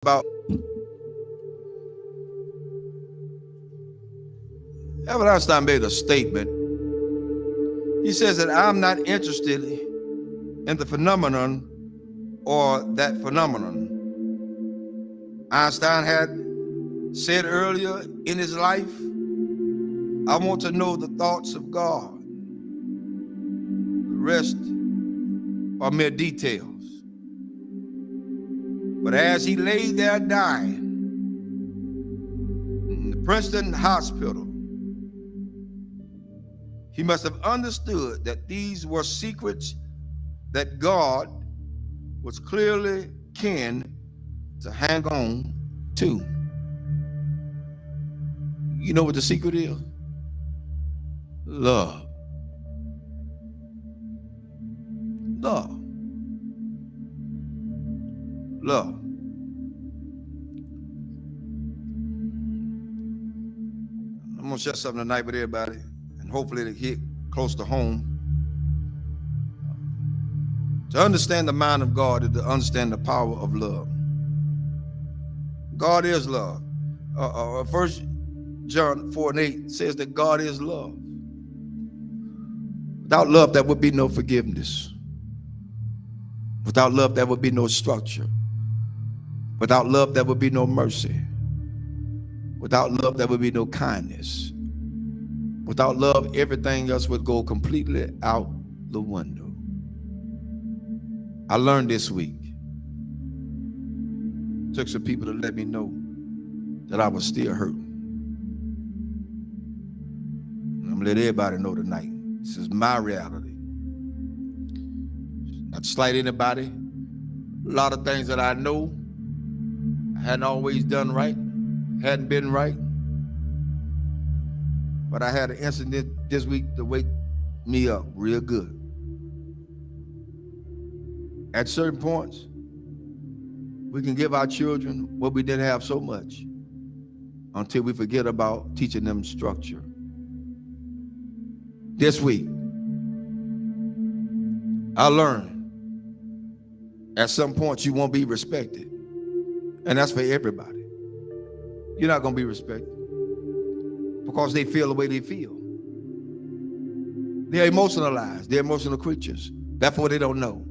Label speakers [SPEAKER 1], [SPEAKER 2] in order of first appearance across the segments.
[SPEAKER 1] about Albert Einstein made a statement. He says that I'm not interested in the phenomenon or that phenomenon. Einstein had said earlier in his life, I want to know the thoughts of God. The rest are mere details. But as he lay there dying in the Princeton hospital, he must have understood that these were secrets that God was clearly keen to hang on to. You know what the secret is? Love. Love. Love. I'm gonna share something tonight with everybody, and hopefully it'll hit close to home. To understand the mind of God is to understand the power of love. God is love. 1 John 4:8 says that God is love. Without love, there would be no forgiveness. Without love, there would be no structure. Without love, there would be no mercy. Without love, there would be no kindness. Without love, everything else would go completely out the window. I learned this week. Took some people to let me know that I was still hurting. I'm gonna let everybody know tonight. This is my reality. Not to slight anybody. A lot of things that I know I hadn't always done right, hadn't been right. But I had an incident this week to wake me up real good. At certain points, we can give our children what we didn't have so much until we forget about teaching them structure. This week, I learned at some point you won't be respected. And that's for everybody. You're not going to be respected because they feel the way they feel. They're emotionalized. They're emotional creatures. Therefore, they don't know.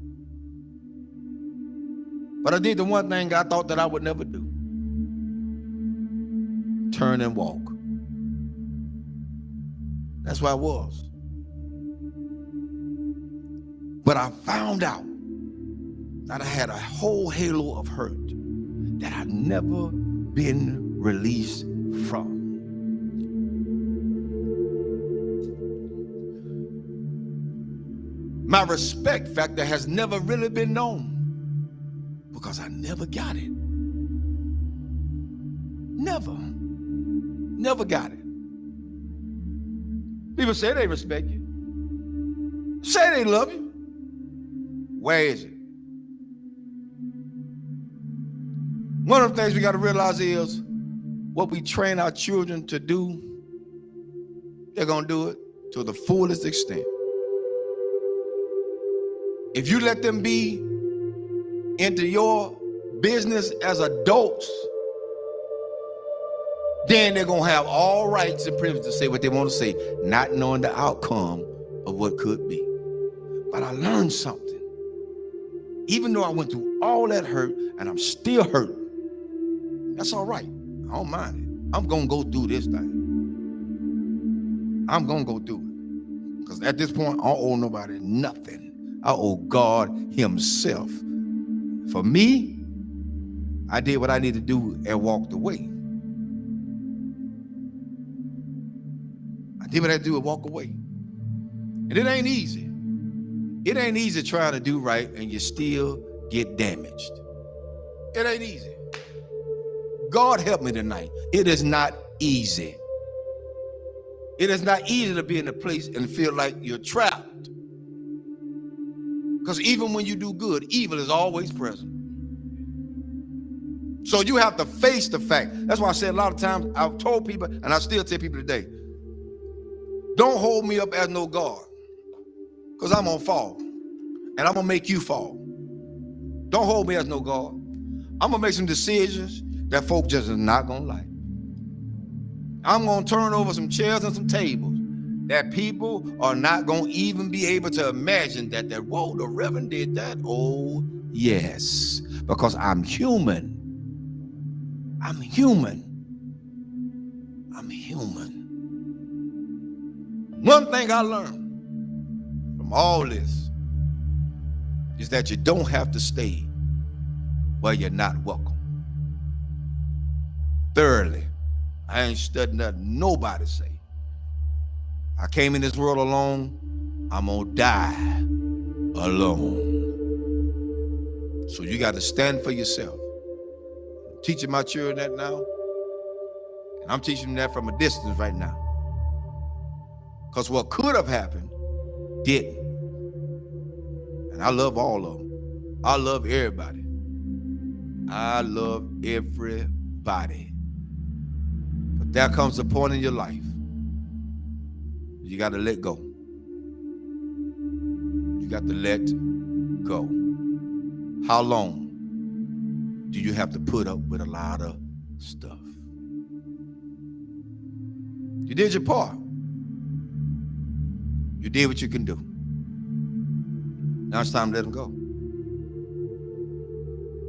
[SPEAKER 1] But I did the one thing I thought that I would never do. Turn and walk. That's where I was. But I found out that I had a whole halo of hurt that I'd never been released from. My respect factor has never really been known because I never got it. Never got it. People say they respect you. Say they love you. Where is it? One of the things we got to realize is what we train our children to do, they're going to do it to the fullest extent. If you let them be into your business as adults, then they're going to have all rights and privileges to say what they want to say, not knowing the outcome of what could be. But I learned something. Even though I went through all that hurt and I'm still hurting, that's all right. I don't mind it. I'm going to go through this thing. I'm going to go through it. Because at this point, I don't owe nobody nothing. I owe God himself. For me, I did what I needed to do and walked away. I did what I had to do and walk away. And it ain't easy. It ain't easy trying to do right and you still get damaged. It ain't easy. God help me tonight. It is not easy. It is not easy to be in a place and feel like you're trapped. Because even when you do good, evil is always present. So you have to face the fact. That's why I said a lot of times, I've told people, and I still tell people today, don't hold me up as no God. Because I'm going to fall. And I'm going to make you fall. Don't hold me as no God. I'm gonna make some decisions that folk just is not gonna like. I'm gonna turn over some chairs and some tables that people are not gonna even be able to imagine that whoa, the Reverend did that. Oh, yes, because I'm human. I'm human. I'm human. One thing I learned from all this is that you don't have to stay where you're not welcome. Thirdly, I ain't studying nothing nobody say. I came in this world alone. I'm gonna die alone. So you got to stand for yourself. I'm teaching my children that now, and I'm teaching them that from a distance right now. Because what could have happened didn't. And I love all of them. I love everybody. I love everybody. But there comes a point in your life you got to let go. You got to let go. How long do you have to put up with a lot of stuff? You did your part. You did what you can do. Now it's time to let them go.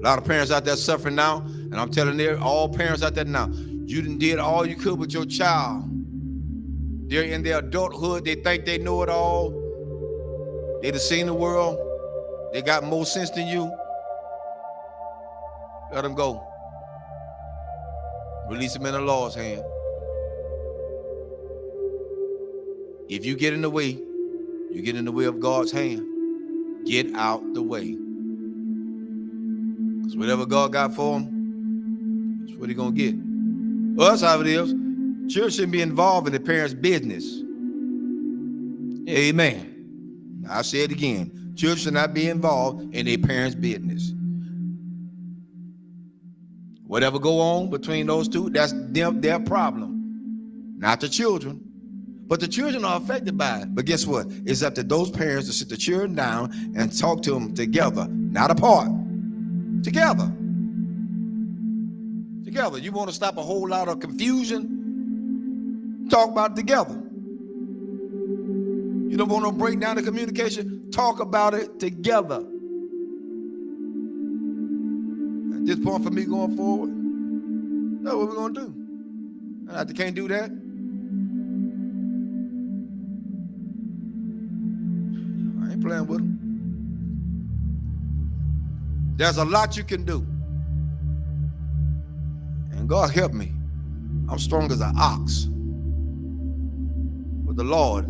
[SPEAKER 1] A lot of parents out there suffering now, and I'm telling all parents out there now, you done did all you could with your child. They're in their adulthood. They think they know it all. They done seen the world. They got more sense than you. Let them go. Release them in the Lord's hand. If you get in the way, you get in the way of God's hand. Get out the way. Because whatever God got for them, that's what he's going to get. Well, that's how it is. Children shouldn't be involved in the parents' business. Amen. I'll say it again. Children should not be involved in their parents' business. Whatever go on between those two, that's their problem. Not the children. But the children are affected by it. But guess what? It's up to those parents to sit the children down and talk to them together, not apart. Together. Together. You want to stop a whole lot of confusion? Talk about it together. You don't want to break down the communication? Talk about it together. At this point for me going forward, that's what we're going to do. And if they can't do that, I ain't playing with them. There's a lot you can do. And God help me. I'm strong as an ox. But the Lord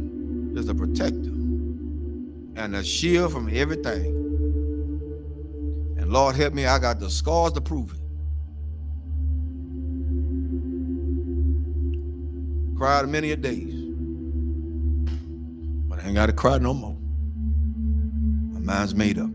[SPEAKER 1] is a protector and a shield from everything. And Lord help me, I got the scars to prove it. Cried many a days. But I ain't got to cry no more. My mind's made up.